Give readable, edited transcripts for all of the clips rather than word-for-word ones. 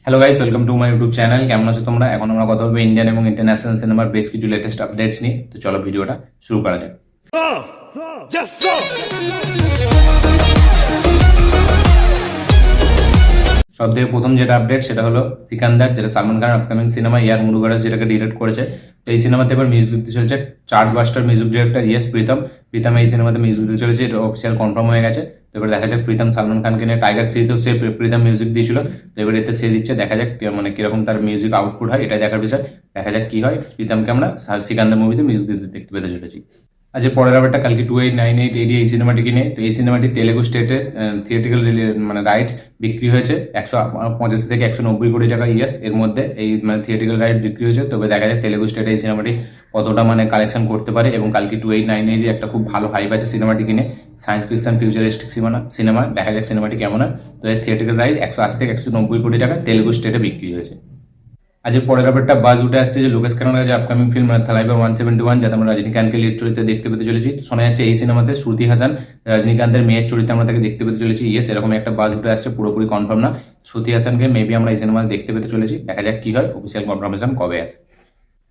Hello guys, welcome to my YouTube channel. কেমন আছো তোমরা? এখন আমরা কথা বলবো ইন্ডিয়ান এবং ইন্টারন্যাশনাল সিনেমার বেশ কিছু লেটেস্ট আপডেটস নিয়ে। তো চলো ভিডিওটা শুরু করা যাক। সব থেকে প্রথম যেটা আপডেট সেটা হলো সিকান্দার, যেটা সালমান খান আপকামিং সিনেমা ইয়ার মুরুগারাস যেটাকে ডিরেক্ট করেছে। তো এই সিনেমাতে এবার মিউজিক দিতে চলেছে chartbuster music director Pritam. Pritam এই সিনেমাতে মিউজিক দিতে চলেছে, এটা অফিসিয়াল কনফার্ম হয়ে গেছে। তো এবার দেখা যাক প্রীতম সালমান খানকে নিয়ে টাইগার 3-তেও সে প্রীতম মিউজিক দিয়েছিল, তো এবার এতে সে দিচ্ছে। দেখা যাক মানে কিরকম তার মিউজিক আউটপুট হয়, এটাই দেখার বিষয়। দেখা যাক কি হয়। প্রীতমকে আমরা সিকান্দার মুভিতে মিউজিক দিতে দেখতে পেতে চলেছি। আচ্ছা, পরের ব্যাপারটা কালকে 2898 এই সিনেমাটিকে নিয়ে। তো এই সিনেমাটি তেলেগু স্টেটে থিয়েটিক্যাল মানে রাইটস বিক্রি হয়েছে 185 থেকে 190 কোটি টাকা ইয়েস এর মধ্যে এই মানে থিয়েটিক্যাল রাইট বিক্রি হয়েছে। তবে দেখা যায় তেলেগু স্টেটে এই সিনেমাটি কতটা মানে কালেকশন করতে পারে। এবং কালকে 2898 একটা খুব ভালো হাইপ আছে সিনেমাটিকে নিয়ে। সায়েন্স ফিকশন ফিউচারিস্টিক সিনেমা, দেখা যাক সিনেমাটি কেমন হয়। তো এর থিয়েটিক্যাল রাইট 180 থেকে 190 কোটি টাকা তেলেগু স্টেটে বিক্রি হয়েছে। আজকে পরের ব্যাপারটা বাজ উঠে আসছে যে লোকেশ কানাডার যে আপকামিং ফিল্ম থালাইভার 171, যাতে আমরা রজনীকান্তকে লিড চরিত্রে দেখতে পেতে চলেছি। শোনা যাচ্ছে এই সিনেমাতে শ্রুতি হাসান রজনীকান্তের মেয়ের চরিত্রে আমরা তাকে দেখতে পেতে চলেছি। ইয়েস, এরকম একটা বাজ উঠে আসছে, পুরোপুরি কনফার্ম না। শ্রুতি হাসানকে মেবি আমরা এই সিনেমাতে দেখতে পেতে চলেছি। দেখা যাক কি হয়, অফিসিয়াল কনফার্মেশন কবে আসে।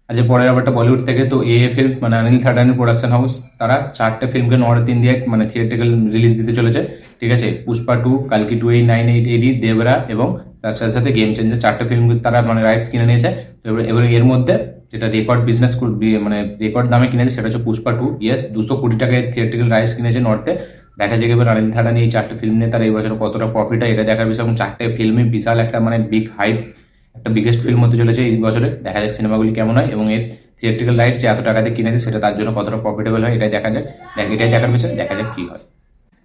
আজকে পরের ব্যাপারটা বলিউড থেকে। তো ফিল্ম মানে অনিল থাডানির প্রোডাকশন হাউস, তারা 4টে ফিল্মকে নর্থ ইন্ডিয়ায় মানে থিয়েটারিক্যাল রিলিজ দিতে চলেছে। ঠিক আছে, পুষ্পা 2, কালকি 2898 এডি, দেবরা এবং তার সাথে সাথে গেম চেঞ্জার, 4টে ফিল্ম তারা মানে রাইটস কিনে নিয়েছে। তো এবার এর মধ্যে যেটা রেকর্ড বিজনেস মানে রেকর্ড দামে কিনেছে সেটা হচ্ছে পুষ্পা 2। ইয়েস, 200 কোটি টাকায় থিয়েটারিক্যাল রাইটস কিনেছে নর্থে। দেখা যাক এবার অনিল থাডানি এই 4টে ফিল্ম নিয়ে তার এই বছর কতটা প্রফিট হয়, এটা দেখার বিষয়। এবং 4টে ফিল্মই বিশাল একটা মানে বিগ হাইপ, একটা বিগেস্ট ফিল্ম হতে চলেছে এই বছরে। দেখা যাক সিনেমাগুলি কেমন হয় এবং এর থিয়েট্রিক্যাল রাইট যে এত টাকাতে কিনেছে সেটা তার জন্য কতটা প্রফিটেবল হয়, এটাই দেখা যাক। এটাই দেখার বিষয়, দেখা যাক কি হয়।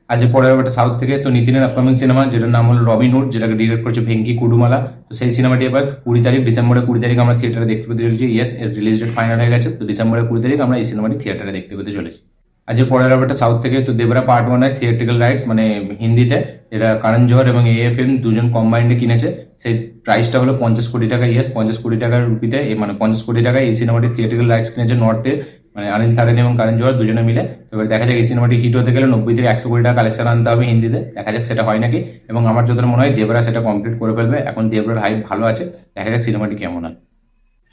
আজ পরের একটা সাউথ থেকে। তো নিতিনের আপকামিং সিনেমা যেটার নাম হলো রবিনহুড, যেটাকে ডিরেক্ট করছে ভেঙ্কি কুডুমালা। তো সেই সিনেমাটি এবার 20 তারিখ, ডিসেম্বরের 20 তারিখ আমরা থিয়েটারে দেখতে পেতে চলেছি। ইয়েস, এর রিলিজ ডেট ফাইনাল হয়ে গেছে। তো ডিসেম্বরের 20 তারিখ আমরা এই সিনেমাটি থিয়েটারে দেখতে পেতে চলেছি। আজ পরের ব্যাপারটা সাউথ থেকে। তো দেবরা পার্ট 1 এর থিয়েট্রিক্যাল রাইটস মানে হিন্দিতে, এটা কারণ জোহর এবং ফিল্ম দুজন কম্বাইন্ডে কিনেছে। সেই প্রাইসটা হলো 50 কোটি টাকা। ইয়েস, 50 কোটি টাকার রুপিতে মানে 50 কোটি টাকায় এই সিনেমাটি থিয়েট্রিক্যাল রাইটস কিনেছে নর্থে, মানে অনিল থাডানি এবং কারণ জোহর দুজনে মিলে। এবার দেখা যাক এই সিনেমাটি হিট হতে গেলে 90 থেকে 100 কোটি টাকা কালেকশন আনতে হবে হিন্দিতে। দেখা যাক সেটা হয় নাকি। এবং আমার যতটা মনে হয় দেবরা সেটা কমপ্লিট করে ফেলবে। এখন দেবরার হাইপ ভালো আছে, দেখা যাক সিনেমাটি কেমন হয়।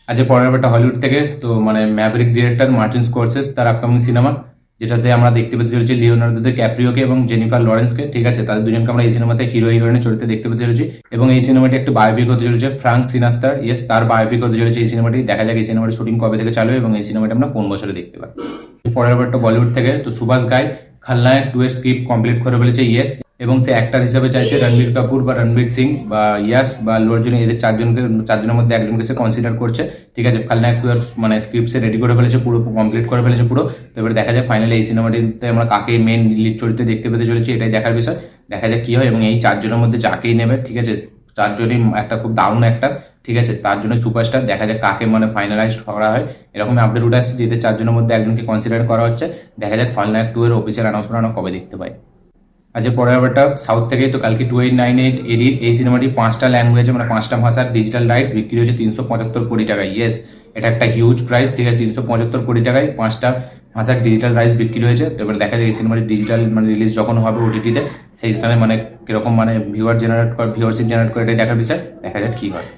আজ পরের ব্যাপারটা হলিউড থেকে। তো মানে ম্যাভরিক ডিরেক্টর মার্টিন স্করসেস তার আপকামিং সিনেমা, যেটাতে আমরা দেখতে পেতে চলেছি লিওনার্দো ক্যাপ্রিওকে এবং জেনিফার লরেন্সকে। ঠিক আছে, তাদের দুজনকে আমরা এই সিনেমাতে হিরো হিরোইনের চরিত্রে দেখতে পেতে চলেছি। এবং এই সিনেমাটি একটি বায়োপিক হতে চলেছে ফ্রাঙ্ক সিনাত্রার। ইয়েস, তার বায়োপিক হতে চলেছে এই সিনেমাটি। দেখা যাক এই সিনেমাটি শুটিং কবে থেকে চালু এবং এই সিনেমাটি আমরা কোন বছরে দেখতে পাই। পরের ব্যাপারটা বলিউড থেকে। তো সুভাষ গাই খলনায়ক 2 এর স্ক্রিপ্ট কমপ্লিট করে ফেলেছে। ইয়েস, এবং সে অ্যাক্টর হিসেবে চাইছে রণবীর কাপুর বা রণবীর সিং বা ইয়াস বা আল্লু অর্জুন, এদের চারজনের মধ্যে একজনকে সে কনসিডার করছে। ঠিক আছে, খলনায়ক 2 এর মানে স্ক্রিপ্ট সে রেডি করে ফেলেছে, পুরো কমপ্লিট করে ফেলেছে পুরো। তো এবার দেখা যাক ফাইনালি এই সিনেমাটিতে আমরা কাকে মেন লিড চরিত্রে দেখতে পেতে চলেছি, এটাই দেখার বিষয়। দেখা যাক কি হয় এবং এই 4জনের মধ্যে যাকেই নেবে, ঠিক আছে, 4জনই একটা খুব দারুণ একটা, ঠিক আছে, তার জন্য সুপারস্টার। দেখা যাক কাকে মানে ফাইনালাইজ করা হয়। এরকম আপডেট উঠে আসছে যে এদের 4জনের মধ্যে একজনকে কনসিডার করা হচ্ছে। দেখা যাক খলনায়ক 2 এর অফিসিয়াল অ্যানাউন্সমেন্ট আমরা কবে দেখতে পাই। আচ্ছা, পরের ব্যাপারটা সাউথ থেকে। তো কালকে 2898 এডির এই সিনেমাটি 5টা ল্যাঙ্গুয়েজে মানে 5টা ভাষার ডিজিটাল রাইটস বিক্রি হয়েছে 375 কোটি টাকায়। ইয়েস, এটা একটা হিউজ প্রাইস। ঠিক আছে, 375 কোটি টাকায় 5টা ভাষার ডিজিটাল রাইটস বিক্রি হয়েছে। তো এবার দেখা যায় এই সিনেমাটি ডিজিটাল মানে রিলিজ যখন হবে ওটিটিতে, সেইখানে মানে কিরকম মানে ভিউয়ারশিপ জেনারেট করে, এটাই দেখার বিষয়। দেখা যাক কি হয়।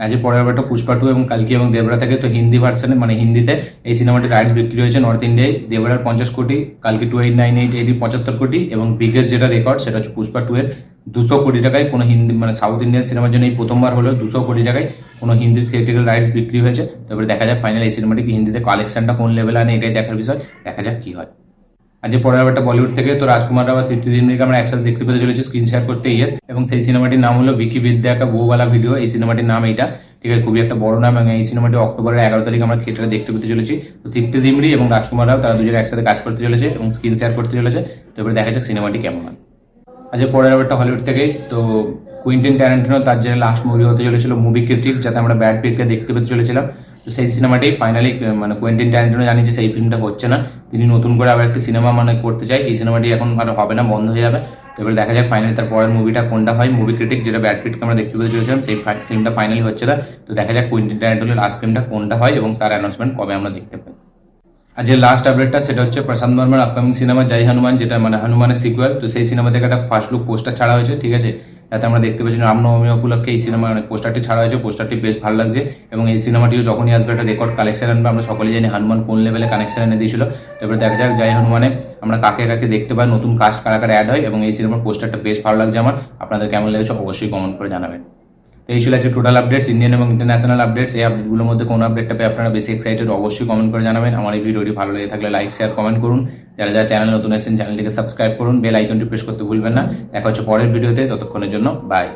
আজ পরের ব্যাপারটা পুষ্পা 2 এবং কালকি এবং দেবরা থেকে। তো হিন্দি ভার্সনে মানে হিন্দিতে এই সিনেমাটির রাইটস বিক্রি হয়েছে নর্থ ইন্ডিয়ায়। দেবরার 50 কোটি, কালকি 2898 এডি 75 কোটি এবং বিগেস্ট যেটা রেকর্ড সেটা হচ্ছে পুষ্পা 2 এর 200 কোটি টাকায়। কোনো হিন্দি মানে সাউথ ইন্ডিয়ান সিনেমার জন্য এই প্রথমবার হলো 200 কোটি টাকায় কোনো হিন্দি থিয়েট্রিক্যাল রাইটস বিক্রি হয়েছে। তারপরে দেখা যাক ফাইনাল এই সিনেমাটি হিন্দিতে কালেকশনটা কোন লেভেল আনে, এটাই দেখার বিষয়। দেখা যাক কি হয়। আজ পরের ব্যাপারটা বলিউড থেকে। তো রাজকুমার রাও তৃপ্তি ডিমরিকে আমরা একসাথে দেখতে পেতে চলেছি স্ক্রিন শেয়ার করতে। ইয়েস, এবং সেই সিনেমাটির নাম হলো বিকি বিদ্যা কা বউওয়ালা ভিডিও, এই সিনেমাটির নাম এইটা। ঠিক আছে, খুবই একটা বড় নাম এবং এই সিনেমাটি অক্টোবরের 11 তারিখ আমরা থিয়েটারে দেখতে পেতে চলেছি। তো তৃপ্তি ডিমরি এবং রাজকুমার রাও তারা দুজনে একসাথে কাজ করতে চলেছে এবং স্ক্রিন শেয়ার করতে চলেছে। তো এবার দেখা যাক সিনেমাটি কেমন হয়। আজ পরের ব্যাপারটা হলিউড থেকে। তো কুইন্টিন ট্যারান্টিনো তার যে লাস্ট মুভি হতে চলেছিল মুভি ক্রিটিক, যাতে আমরা ব্র্যাড পিটকে দেখতে পেতে চলেছিলাম। তো সেই সিনেমাটি ফাইনালি মানে কুইন্টিন ট্যারান্টিনো জানিয়েছে সেই ফিল্মটা হচ্ছে না, তিনি নতুন করে আবার একটি সিনেমা মানে করতে চাই। এই সিনেমাটি এখন আর হবে না, বন্ধ হয়ে যাবে। তো এবার দেখা যাক ফাইনালি তার পরের মুভিটা কোনটা হয়। মুভি ক্রিটিক, যেটা ব্র্যাড পিটকে আমরা দেখতে পেতে চলেছিলাম, সেই ফিল্মটা ফাইনালি হচ্ছে না। তো দেখা যাক কুইন্টিন ট্যারান্টিনোর লাস্ট ফিল্মটা কোনটা হয় এবং তার অ্যানাউন্সমেন্ট কবে আমরা দেখতে পাই। আর যে লাস্ট আপডেটটা সেটা হচ্ছে প্রশান্ত বর্মার আপকামিং সিনেমা জয় হনুমান, যেটা মানে হনুমানের সিকুয়াল। তো সেই সিনেমা থেকে একটা ফার্স্ট লুক পোস্টার ছাড়া হয়েছে। ঠিক আছে, যাতে আমরা দেখতে পাচ্ছি রামনবমী উপলক্ষে এই সিনেমা পোস্টারটি ছাড়া হয়েছে, পোস্টারটি বেশ ভালো লাগছে এবং এই সিনেমাটিও যখনই আসবে একটা রেকর্ড কালেকশন আনবে। আমরা সকলেই জানি হনুমান কোন লেভেলে কানেকশন এনে দিয়েছিল। এবারে দেখা যাক জয় হনুমানে আমরা কাকে কাকে দেখতে পাই, নতুন কাস্ট কারা কারা অ্যাড হয় এবং এই সিনেমার পোস্টারটা বেশ ভালো লাগছে আমার। আপনাদের কেমন লেগেছে অবশ্যই কমেন্ট করে জানাবেন। তো এই ছিল আজকে টোটাল আপডেটস, ইন্ডিয়ান এবং ইন্টারন্যাশনাল আপডেটস। এই আপডেটগুলোর মধ্যে কোন আপডেটটা পেয়ে আপনারা বেশি এক্সাইটেড অবশ্যই কমেন্ট করে জানাবেন। আমার এই ভিডিওটি ভালো লেগে থাকলে লাইক শেয়ার কমেন্ট করুন। যারা যারা চ্যানেল নতুন এসেছেন চ্যানেলটিকে সাবস্ক্রাইব করুন, বেল আইকনটি প্রেস করতে ভুলবেন না। দেখা হচ্ছে পরের ভিডিওতে, ততক্ষণের জন্য বাই।